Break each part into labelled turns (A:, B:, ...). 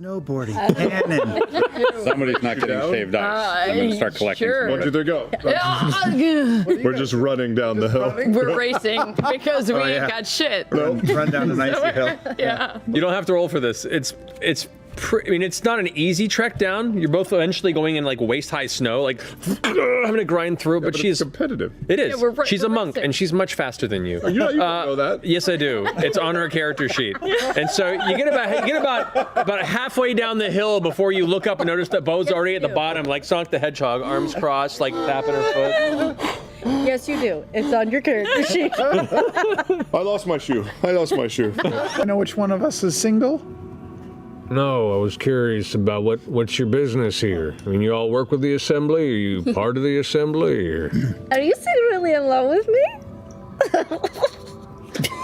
A: Snowboarding. Cannon.
B: Somebody's not getting shaved ice. I'm going to start collecting.
C: Sure.
B: some
D: Where do they go? We're just running down the hill.
C: We're racing because we ain't
A: yeah.
C: got shit.
A: Run down an icy hill.
C: Yeah.
E: You don't have to roll for this. It's I mean, it's not an easy trek down. You're both eventually going in like waist-high snow, like having to grind through it. But
D: But
E: she's
D: it's competitive.
E: It is.
C: Yeah,
E: She's a
C: we're
E: monk,
C: racing.
E: and she's much faster than you.
D: You don't know that.
E: Yes, I do. It's on her character sheet. And so you get about halfway down the hill before you look up and notice that Bo's already at the bottom, like Sonic the Hedgehog, arms crossed, like tapping her foot.
F: Yes, you do. It's on your character sheet.
D: I lost my shoe.
G: I know which one of us is single.
H: No, I was curious about what's your business here? I mean, you all work with the assembly? Are you part of the assembly? Or?
F: Are you secretly in love with me?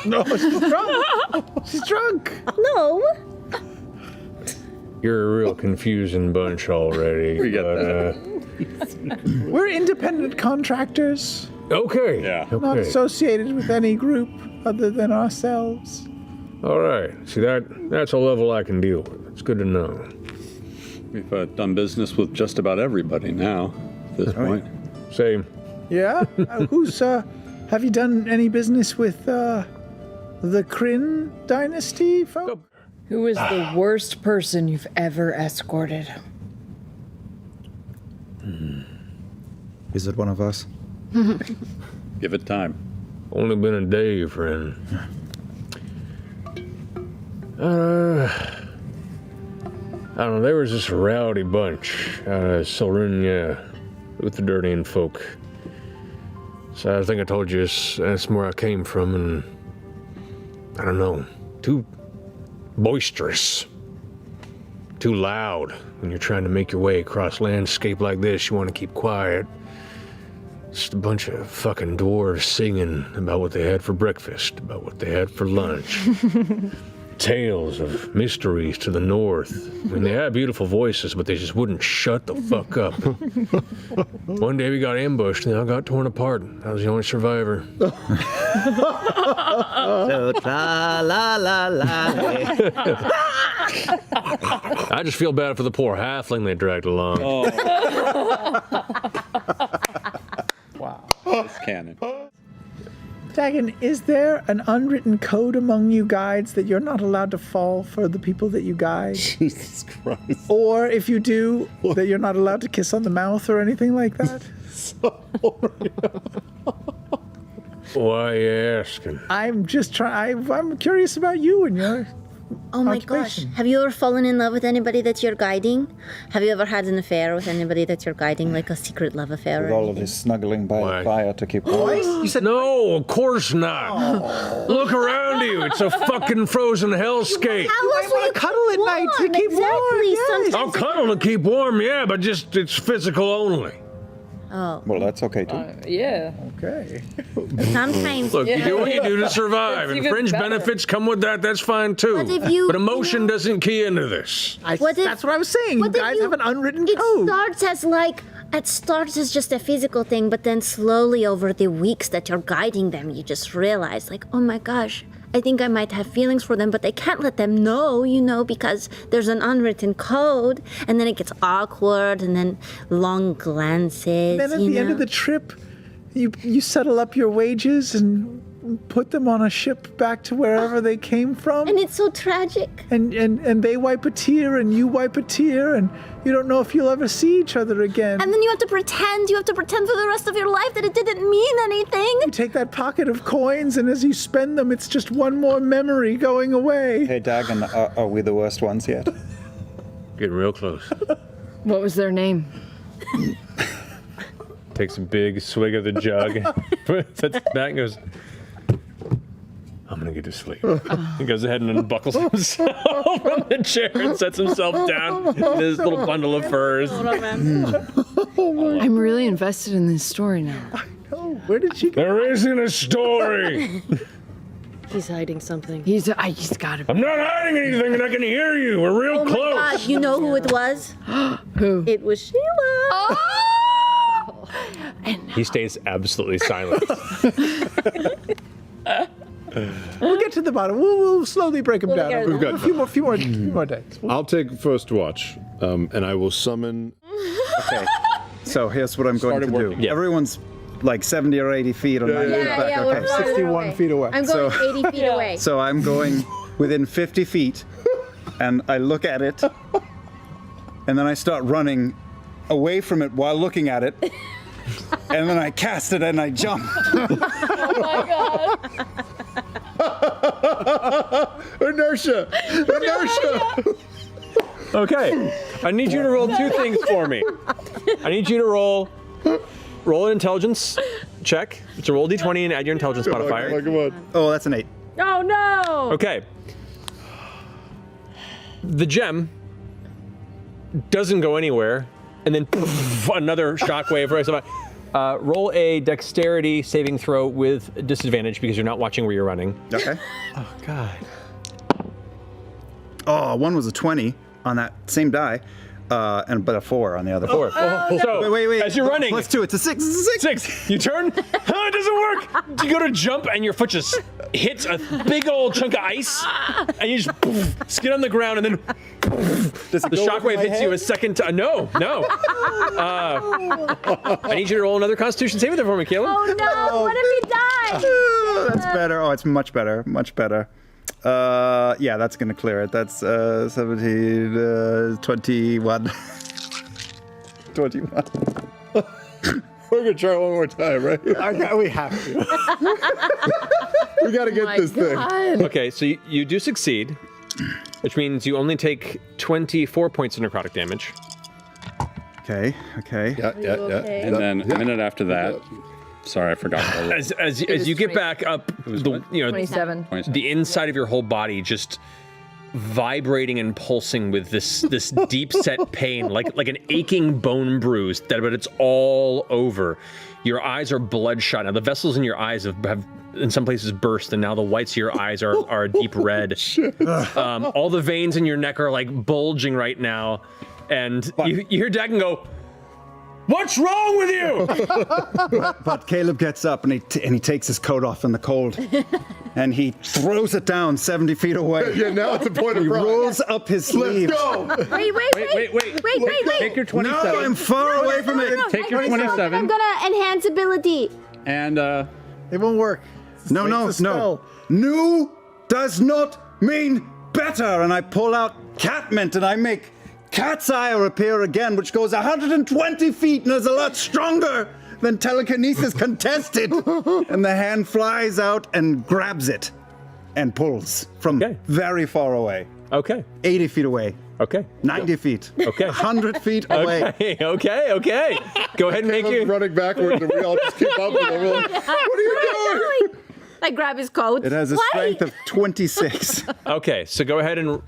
G: No, she's drunk. She's drunk.
F: No.
H: You're a real confusing bunch already.
B: We get that.
G: We're independent contractors,
H: Okay.
B: Yeah.
G: not
H: Okay.
G: associated with any group other than ourselves.
H: All right. See, that's a level I can deal with. It's good to know.
B: We've done business with just about everybody now at this point.
H: Same.
G: Yeah? Have you done any business with the Kryn dynasty, folk?
C: Who is the worst person you've ever escorted?
A: Is it one of us?
B: Give it time.
H: Only been a day, friend. I don't know, there was this rowdy bunch out of Silrunia with the dirtying folk. So I think I told you that's where I came from, and I don't know, too boisterous, too loud. When you're trying to make your way across landscape like this, you want to keep quiet. Just a bunch of fucking dwarves singing about what they had for breakfast, about what they had for lunch. Tales of mysteries to the north. I mean, they had beautiful voices, but they just wouldn't shut the fuck up. One day we got ambushed and they all got torn apart. I was the only survivor.
A: So, la la la la.
H: I just feel bad for the poor halfling they dragged along.
G: Wow.
B: It's canon.
G: Dagon, is there an unwritten code among you guides that you're not allowed to fall for the people that you guide?
D: Jesus Christ.
G: Or if you do, that you're not allowed to kiss on the mouth or anything like that?
H: Why are you asking?
G: I'm just trying. I'm curious about you and your.
F: Oh my gosh.
G: Occupation.
F: Have you ever fallen in love with anybody that you're guiding? Have you ever had an affair with anybody that you're guiding, like a secret love affair?
A: With
F: or
A: all of
F: anything?
A: this snuggling by
H: Why?
A: the fire to keep warm.
G: You said
H: No, of course not. Look around you. It's a fucking frozen hellscape.
F: How else will you
G: cuddle at night to
F: warm?
G: keep warm,
F: Exactly.
G: yes.
F: Sometimes
H: I'll cuddle to keep warm, yeah, but just it's physical only.
F: Oh,
A: Well, that's okay too.
C: Yeah.
G: okay.
F: sometimes.
H: Look, you do what you do to survive,
C: That's
H: and
C: even
H: fringe
C: better.
H: benefits come with that. That's fine too.
F: But if you-
H: But emotion doesn't key into this.
F: What if-
G: That's what I was saying. You
F: what if
G: guys
F: you-
G: have an unwritten
F: It
G: code.
F: starts as just a physical thing, but then slowly over the weeks that you're guiding them, you just realize, like, oh my gosh, I think I might have feelings for them, but I can't let them know, because there's an unwritten code, and then it gets awkward, and then long glances.
G: Then at the end of the trip, you settle up your wages and put them on a ship back to wherever they came from.
F: And it's so tragic.
G: And they wipe a tear and you wipe a tear and you don't know if you'll ever see each other again.
F: And then you have to pretend for the rest of your life that it didn't mean anything.
G: You take that pocket of coins and as you spend them, it's just one more memory going away.
A: Hey, Dagon, are we the worst ones yet?
H: Getting real close.
C: What was their name?
E: Takes a big swig of the jug, sets it back, and goes, I'm gonna get to sleep. He goes ahead and unbuckles himself from the chair and sets himself down in his little bundle of furs.
C: I'm really invested in this story now.
G: Oh, where did she go?
H: There isn't a story.
F: He's hiding something.
C: He's got to be.
H: I'm not hiding anything, and I can hear you. We're real
F: Oh my
H: close.
F: God, you know who it was?
C: Who?
F: It was Sheila.
C: Oh! And
E: He stays absolutely silent.
G: We'll get to the bottom. We'll slowly break them down.
F: get
G: over
F: there.
G: a few more days.
D: I'll take first watch, and I will summon.
A: Okay. So here's what I'm going to
B: Started
A: do.
B: working.
E: Yeah.
A: Everyone's like 70 or 80 feet or 90 feet back.
F: Yeah,
A: Okay.
F: we're far
G: 61
F: away.
G: feet away.
F: I'm going 80 feet away.
A: So I'm going within 50 feet, and I look at it, and then I start running away from it while looking at it, and then I cast it and I jump.
D: Inertia!
E: Okay. I need you to roll two things for me. I need you to roll an intelligence check. It's a roll d20 and add your intelligence modifier.
D: Come on.
A: Oh, that's an 8.
F: Oh no!
E: Okay. The gem doesn't go anywhere, and then another shockwave. Roll a dexterity saving throw with disadvantage because you're not watching where you're running.
A: Okay.
E: Oh God.
A: Oh, one was a 20 on that same die, but a 4 on the other.
E: 4. So
A: Wait.
E: as you're running,
A: +2, it's a 6. It's a 6.
E: 6. You turn. It doesn't work. You go to jump, and your foot just hits a big old chunk of ice, and you just skid on the ground, and then the shockwave hits you a second time. No. I need you to roll another Constitution saving throw for me, Caleb.
F: Oh no! What if he dies?
A: Oh, that's better. Oh, it's much better. Much better. Yeah, that's gonna clear it. That's 17, 21. 21.
D: We're gonna try one more time, right?
G: We have to.
D: We gotta get this thing.
E: Okay, so you do succeed, which means you only take 24 points of necrotic damage.
A: Okay.
D: Yeah.
F: okay?
B: And then a minute after that, sorry, I forgot.
E: As you get back up, the
C: 27.
E: the inside of your whole body just vibrating and pulsing with this deep set pain, like an aching bone bruise, but it's all over. Your eyes are bloodshot. Now the vessels in your eyes have in some places burst, and now the whites of your eyes are a deep red. All the veins in your neck are like bulging right now, and you hear Dagon go, "What's wrong with you?"
A: But Caleb gets up and he takes his coat off in the cold, and he throws it down 70 feet away.
D: Yeah, now it's a point of
A: He
D: pride.
A: rolls up his sleeves.
D: Let's go!
F: Wait.
B: Take your 27.
A: No, I'm far away from it.
B: Take your
F: I'm
B: 27
F: gonna enhance ability.
B: and
G: It won't work.
A: No. New does not mean better. And I pull out catmint and I make cat's ire appear again, which goes 120 feet and is a lot stronger than telekinesis contested. And the hand flies out and grabs it and pulls from
E: Okay.
A: very far away.
E: Okay.
A: 80 feet away.
E: Okay.
A: 90 feet.
E: Okay.
A: 100 feet away.
E: Okay. Go ahead and make
D: I'm
E: your.
D: running backwards, and we all just keep up with him. We're like, what are you doing?
F: I grab his coat.
A: It has a
F: Why?
A: strength of 26.
E: Okay, so go ahead and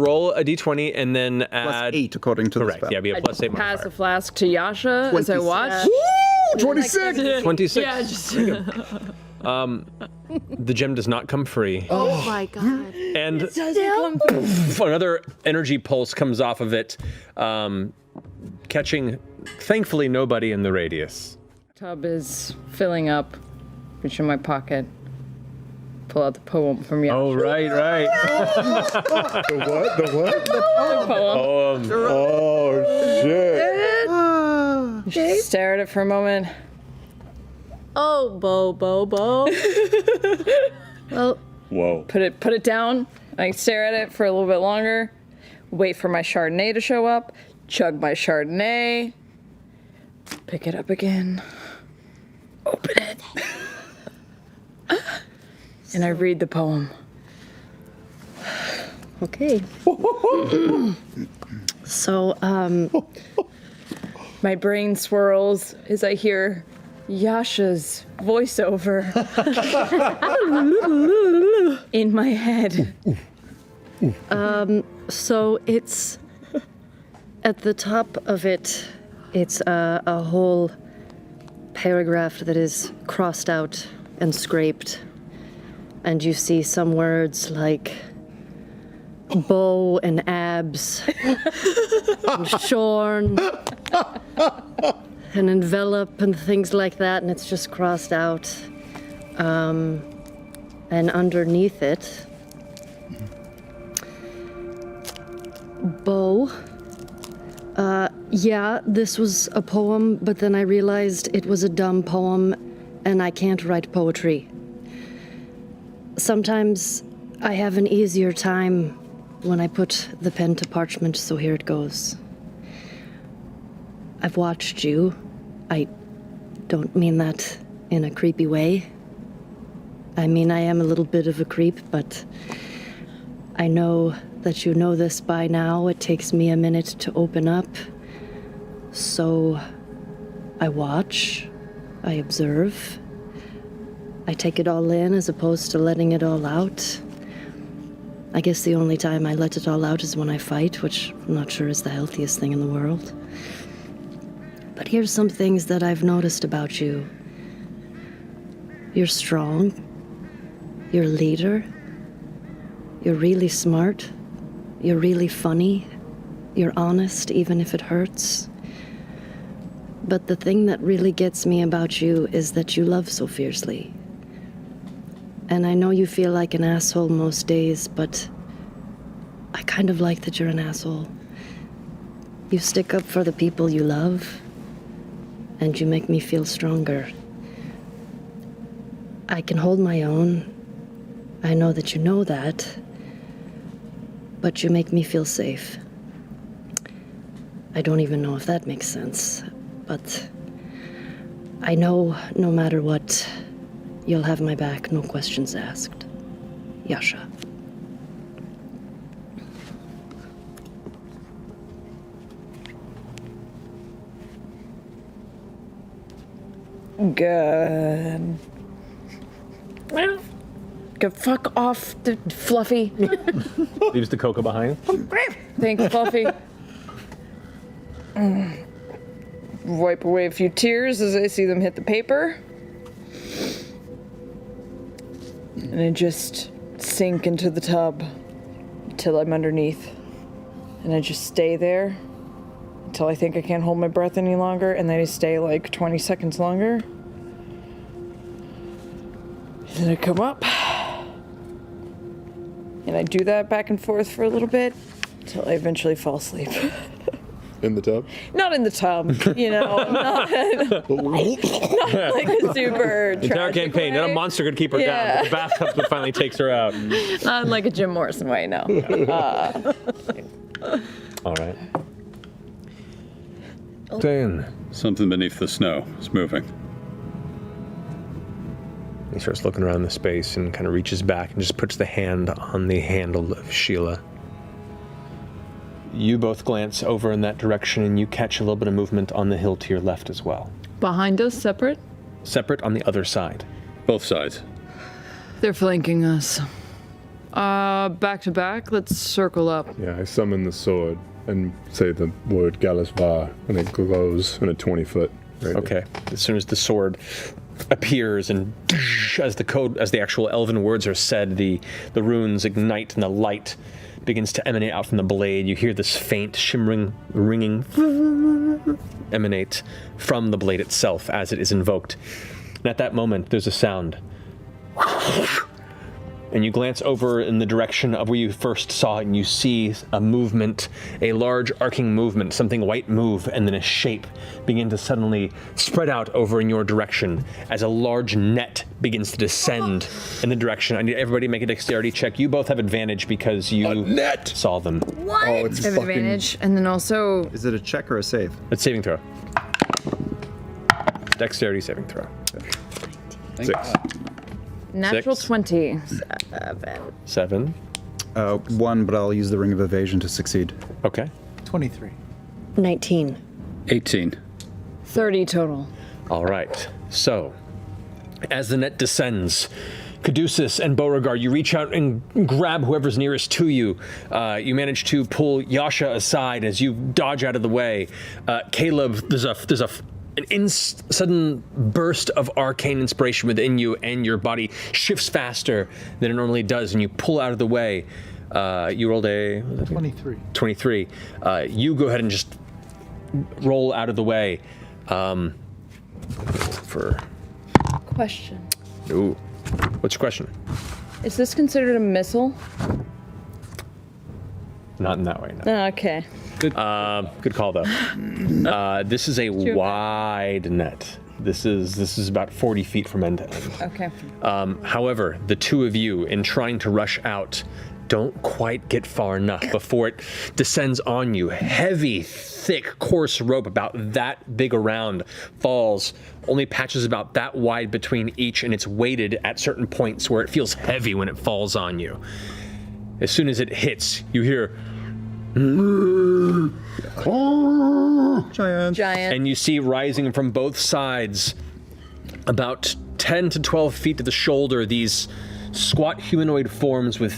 E: roll a d20 and then
A: Plus
E: add
A: 8 according to the
E: Correct.
A: spell.
E: Yeah, be a plus 8
C: Pass
E: modifier.
C: the flask to Yasha as I
A: 26.
C: watch.
D: Woo! 26!
E: 26.
C: Yeah, just.
E: The gem does not come free.
F: Oh my god.
E: And
C: Doesn't come
E: another energy pulse comes off of it, catching, thankfully, nobody in the radius.
C: Tub is filling up. Reach in my pocket. Pull out the poem from Yasha.
E: Oh, right.
D: The what? The what?
C: Poem.
D: Oh, shit.
C: Just stare at it for a moment.
F: Oh, Bo. Well,
B: whoa.
C: Put it down. I stare at it for a little bit longer. Wait for my Chardonnay to show up. Chug my Chardonnay. Pick it up again. Open it. And I read the poem.
F: okay. So,
C: My brain swirls as I hear Yasha's voiceover in my head.
I: So it's at the top of it, it's a whole paragraph that is crossed out and scraped. And you see some words like bow and abs, and shorn, and envelop, and things like that, and it's just crossed out. and underneath it, Bo. Yeah, this was a poem, but then I realized it was a dumb poem, and I can't write poetry. Sometimes I have an easier time when I put the pen to parchment, so here it goes. I've watched you. I don't mean that in a creepy way. I mean, I am a little bit of a creep, but I know that you know this by now. It takes me a minute to open up. So I watch, I observe, I take it all in as opposed to letting it all out. I guess the only time I let it all out is when I fight, which I'm not sure is the healthiest thing in the world. But here's some things that I've noticed about you. You're strong. You're a leader. You're really smart. You're really funny. You're honest, even if it hurts. But the thing that really gets me about you is that you love so fiercely. And I know you feel like an asshole most days, but I kind of like that you're an asshole. You stick up for the people you love, and you make me feel stronger. I can hold my own. I know that you know that, but you make me feel safe. I don't even know if that makes sense, but I know no matter what, you'll have my back, no questions asked. Yasha.
C: Good. Go fuck off, Fluffy.
E: Leaves the cocoa behind.
C: Thanks, Fluffy. Wipe away a few tears as I see them hit the paper. And I just sink into the tub until I'm underneath. And I just stay there until I think I can't hold my breath any longer, and then I stay like 20 seconds longer. And then I come up. And I do that back and forth for a little bit until I eventually fall asleep.
D: In the tub?
C: Not in the tub, you know, not like a super
E: Entire
C: tragic
E: campaign,
C: way.
E: not a monster could keep her down, but the bathtub that finally takes her out.
C: Not in like a Jim Morrison way, no.
E: All right.
H: Dan,
B: Something beneath the snow is moving.
E: He starts looking around the space and kind of reaches back and just puts the hand on the handle of Sheila. You both glance over in that direction and you catch a little bit of movement on the hill to your left as well.
C: Behind us, separate?
E: Separate on the other side.
B: Both sides.
C: They're flanking us. Back to back, let's circle up.
D: Yeah, I summon the sword and say the word Galasvar, and it glows in a 20-foot radius.
E: Okay. As soon as the sword appears and as the actual elven words are said, the runes ignite and the light begins to emanate out from the blade. You hear this faint shimmering, ringing emanate from the blade itself as it is invoked. And at that moment, there's a sound. And you glance over in the direction of where you first saw it, and you see a movement, a large arcing movement, something white move, and then a shape begin to suddenly spread out over in your direction as a large net begins to descend in the direction. I need everybody to make a dexterity check. You both have advantage because you saw them.
F: What?
D: Oh, it's
C: I have
D: fucking...
C: advantage, and then also
A: Is it a check or a save?
E: It's saving throw. Dexterity saving throw.
D: 6.
C: natural
E: 6.
C: 20.
E: 7.
A: 1, but I'll use the Ring of Evasion to succeed.
E: Okay.
G: 23.
I: 19.
B: 18.
C: 30 total.
E: All right. So, as the net descends, Caduceus and Beauregard, you reach out and grab whoever's nearest to you. You manage to pull Yasha aside as you dodge out of the way. Caleb, there's an sudden burst of arcane inspiration within you, and your body shifts faster than it normally does, and you pull out of the way. You rolled a
G: 23.
E: 23. You go ahead and just roll out of the way.
C: Question.
E: Ooh. What's your question?
C: Is this considered a missile?
E: Not in that way, no.
C: Okay.
E: Good call, though. This is a wide net. This is about 40 feet from end to end.
C: Okay.
E: However, the two of you, in trying to rush out, don't quite get far enough before it descends on you. Heavy, thick, coarse rope about that big around falls, only patches about that wide between each, and it's weighted at certain points where it feels heavy when it falls on you. As soon as it hits, you hear
A: Giant.
E: and you see rising from both sides, about 10 to 12 feet to the shoulder, these squat humanoid forms with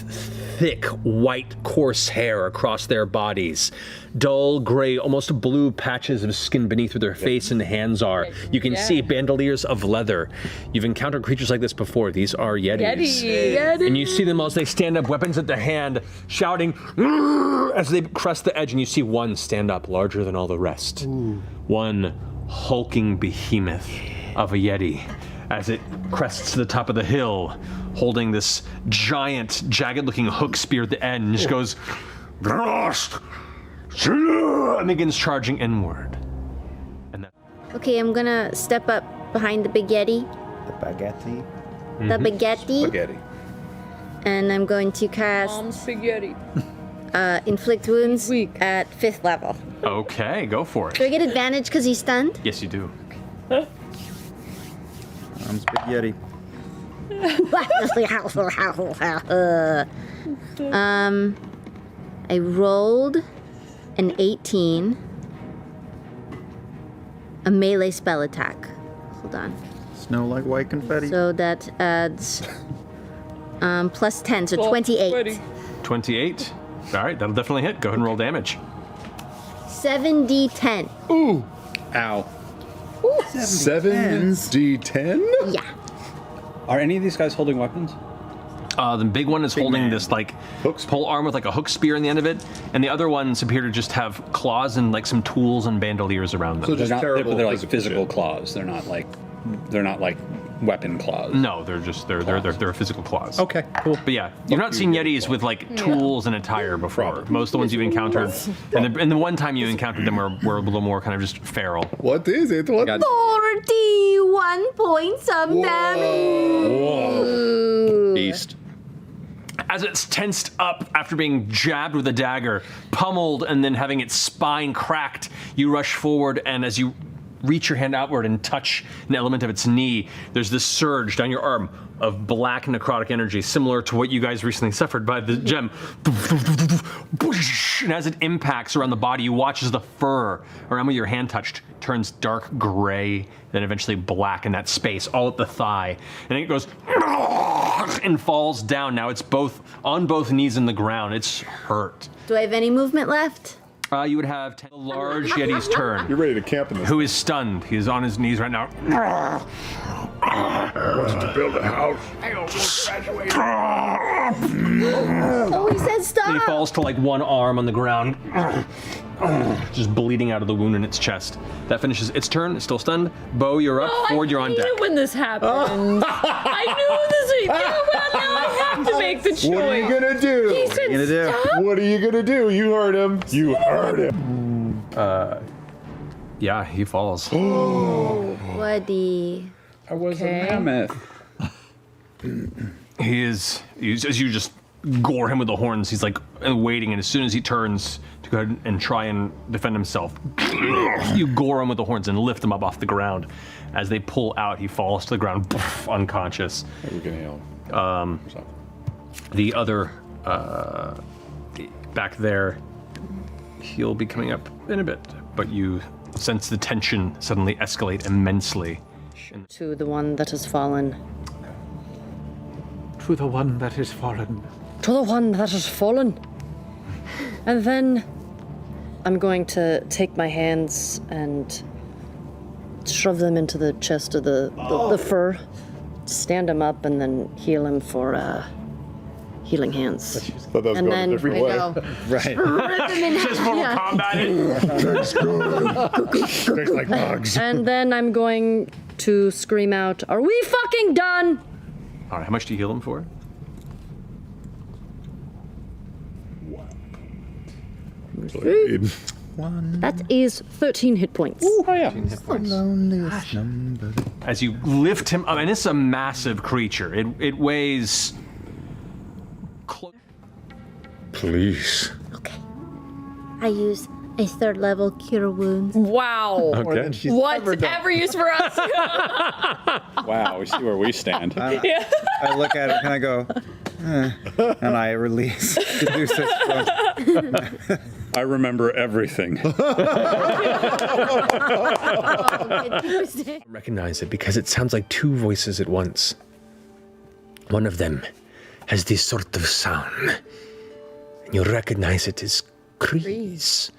E: thick, white, coarse hair across their bodies. Dull, gray, almost blue patches of skin beneath where their face and hands are. You can see bandoliers of leather. You've encountered creatures like this before. These are Yetis.
C: Yeti.
E: And you see them as they stand up, weapons at the hand, shouting as they crest the edge, and you see one stand up larger than all the rest. One hulking behemoth of a Yeti as it crests to the top of the hill, holding this giant, jagged-looking hook spear at the end, and just goes, and begins charging inward. And that,
F: Okay, I'm gonna step up behind the big Yeti.
A: The baguette.
F: The baguette.
A: Spaghetti.
F: And I'm going to cast
C: Spaghetti.
F: Inflict Wounds
C: Weak.
F: at 5th level.
E: okay, go for
F: Do I
E: it.
F: get advantage because he's stunned?
E: Yes, you do.
A: I'm spaghetti.
F: I rolled an 18. A melee spell attack. Hold on.
A: Snow like white confetti.
F: So that adds plus 10, so 28.
E: 28. All right, that'll definitely hit. Go ahead and roll damage.
F: 7d10.
J: Ow.
A: 7
J: 7d10?
F: Yeah.
B: Are any of these guys holding weapons?
E: The big one is holding this like pole arm with like a hook spear in the end of it, and the other ones appear to just have claws and like some tools and bandoliers around them.
J: So just
B: They're not.
J: terrible
B: They're like
J: physical
B: physical
J: shit.
B: claws. They're not like weapon claws.
E: No, they're physical claws.
B: Okay. Cool.
E: But yeah, you've not seen Yetis with like tools and attire before. Most of the ones you've encountered, and the one time you encountered them were a little more kind of just feral.
J: What is it? What?
F: 41 points of damage.
J: Beast.
E: As it's tensed up after being jabbed with a dagger, pummeled, and then having its spine cracked, you rush forward, and as you reach your hand outward and touch an element of its knee, there's this surge down your arm of black necrotic energy, similar to what you guys recently suffered by the gem. And as it impacts around the body, you watch as the fur around where your hand touched turns dark gray, then eventually black in that space, all at the thigh. And it goes and falls down. Now it's both on both knees in the ground. It's hurt.
F: Do I have any movement left?
E: You would have the large Yeti's turn.
D: You're ready to camp in this.
E: Who is stunned? He is on his knees right now.
D: wants to build a house.
F: Oh, he said stop.
E: And he falls to like one arm on the ground, just bleeding out of the wound in its chest. That finishes its turn. It's still stunned. Bo, you're up. Ford, you're on deck.
C: I knew when this happened. I knew this. Now I have to make the choice.
D: What are you gonna do?
C: He said
A: gonna do?
C: stop.
D: What are you gonna do? You heard him. You heard him.
E: Yeah, he falls.
F: Bloody.
B: I was
C: Okay.
B: a mammoth.
E: As you just gore him with the horns, he's like waiting, and as soon as he turns to go ahead and try and defend himself, you gore him with the horns and lift him up off the ground. As they pull out, he falls to the ground, unconscious.
J: We can heal.
E: The other back there, he'll be coming up in a bit, but you sense the tension suddenly escalate immensely.
I: To the one that has fallen.
G: To the one that is fallen.
I: To the one that has fallen. And then I'm going to take my hands and shove them into the chest of the fur, stand him up, and then heal him for healing hands.
D: Thought that was
I: And
D: going a
I: then
D: different
I: we
D: way.
I: go.
A: Right.
E: Just Mortal Kombat it.
D: Tastes like bugs.
I: And then I'm going to scream out, "Are we fucking done?"
E: All right, how much do you heal him for?
J: Blade.
I: That is 13 hit points.
J: Oh, yeah.
A: Loneliest number.
E: As you lift him up, and it's a massive creature. It weighs.
H: Please.
F: Okay. I use a 3rd level cure wounds.
C: Wow.
H: Okay.
C: Whatever use for us.
B: Wow, we see where we stand.
C: Yeah.
A: I look at it and I go, and I release Caduceus from.
B: I remember everything.
E: Recognize it because it sounds like two voices at once. One of them has this sort of sound, and you recognize it as Kree's.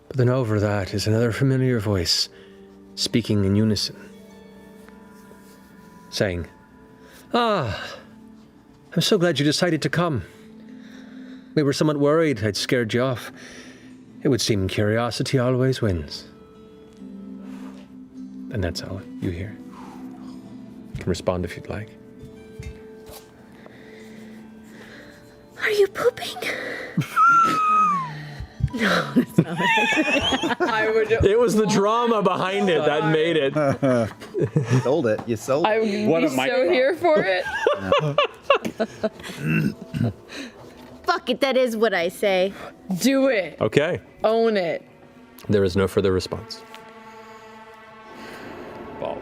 E: But then over that is another familiar voice, speaking in unison, saying, I'm so glad you decided to come. We were somewhat worried I'd scared you off. It would seem curiosity always wins. And that's all you hear. You can respond if you'd like.
F: Are you pooping?
C: No, it's not. I would.
E: It was the drama behind it that made it.
A: Sold it. You sold it.
C: I would
B: What
C: be
B: a mic
C: so
B: drop.
C: here for it.
F: Fuck it, that is what I say.
C: Do it.
E: Okay.
C: Own it.
E: There is no further response.
B: Baller.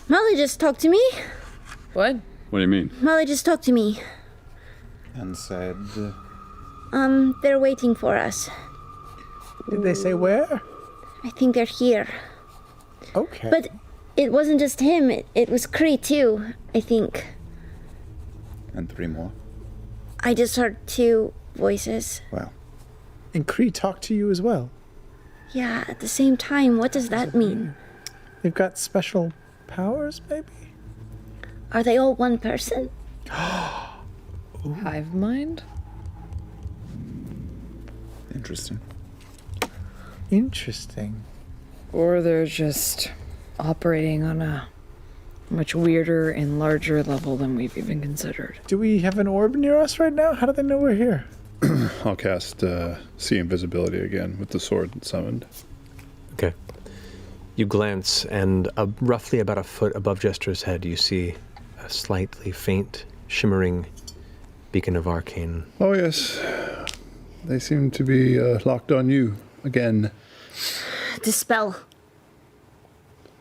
F: Molly just talked to me.
C: What?
B: What do you mean?
F: Molly just talked to me.
A: And said,
F: They're waiting for us.
G: Did they say where?
F: I think they're here.
G: Okay.
F: But it wasn't just him, it was Kree too, I think.
A: and 3 more.
F: I just heard 2 voices.
A: Well,
G: And Kree talked to you as well.
F: Yeah, at the same time, what does that mean?
G: They've got special powers, maybe?
F: Are they all one person?
C: Hive mind?
A: interesting.
G: Interesting.
C: Or they're just operating on a much weirder and larger level than we've even considered.
G: Do we have an orb near us right now? How do they know we're here?
J: I'll cast See Invisibility again with the sword summoned.
E: Okay. You glance, and roughly about a foot above Jester's head, you see a slightly faint, shimmering beacon of arcane.
J: Oh, yes. They seem to be locked on you again.
F: Dispel.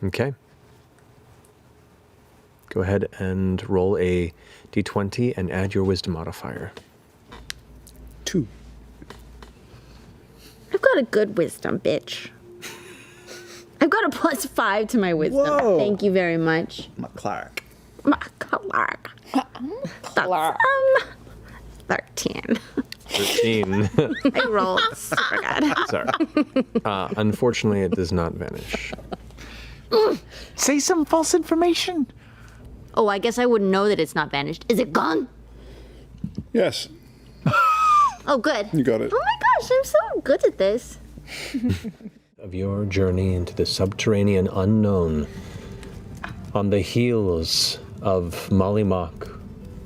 E: Okay. Go ahead and roll a d20 and add your wisdom modifier.
J: 2.
F: I've got a good wisdom, bitch. I've got a +5 to my wisdom.
A: Whoa.
F: Thank you very much.
A: Clark.
F: Clark. That's 13.
E: 13.
F: I rolled. Super good.
E: Sorry. Unfortunately, it does not vanish.
G: Say some false information.
F: Oh, I guess I wouldn't know that it's not vanished. Is it gone?
J: Yes,
F: Oh, good.
J: you got it.
F: Oh my gosh, I'm so good at this.
E: Of your journey into the subterranean unknown, on the heels of Mollymock,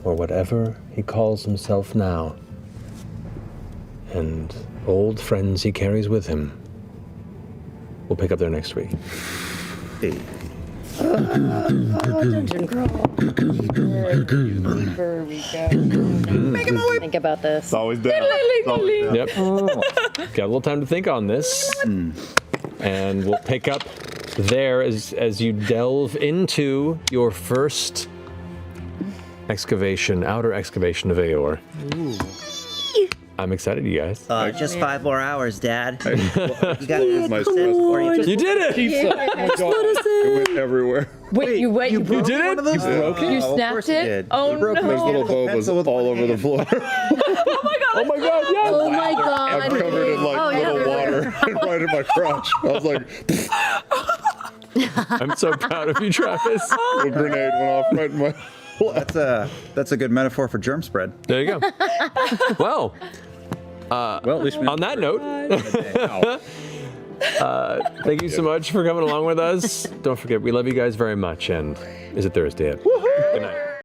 E: or whatever he calls himself now, and old friends he carries with him. We'll pick up there next week.
C: Dungeon crawl. Deeper we go.
I: Think about this.
J: Always down.
E: Yep. Got a little time to think on this. And we'll pick up there as you delve into your first excavation, outer excavation of Aor. I'm excited, you guys.
K: Just 5 more hours, Dad. You got
J: My
E: You did it!
J: It went everywhere.
C: Wait, you
E: You did it?
A: You broke it?
C: You
A: of
C: snapped
A: course you
C: it?
A: did.
C: Oh,
A: You broke
C: no.
A: my
J: His little bow was
A: pencil with
J: all
A: one
J: over the
A: hand.
J: floor.
E: Oh my god, yes!
F: Oh my god.
J: I'm covered in like little water right in my crotch. I was like,
E: I'm so proud of you, Travis.
J: a grenade went off right in my.
A: That's a good metaphor for germ spread.
E: There you go. Well,
B: Well, at least we
E: on that note, thank you so much for coming along with us. Don't forget, we love you guys very much, and is it Thursday yet? Good night.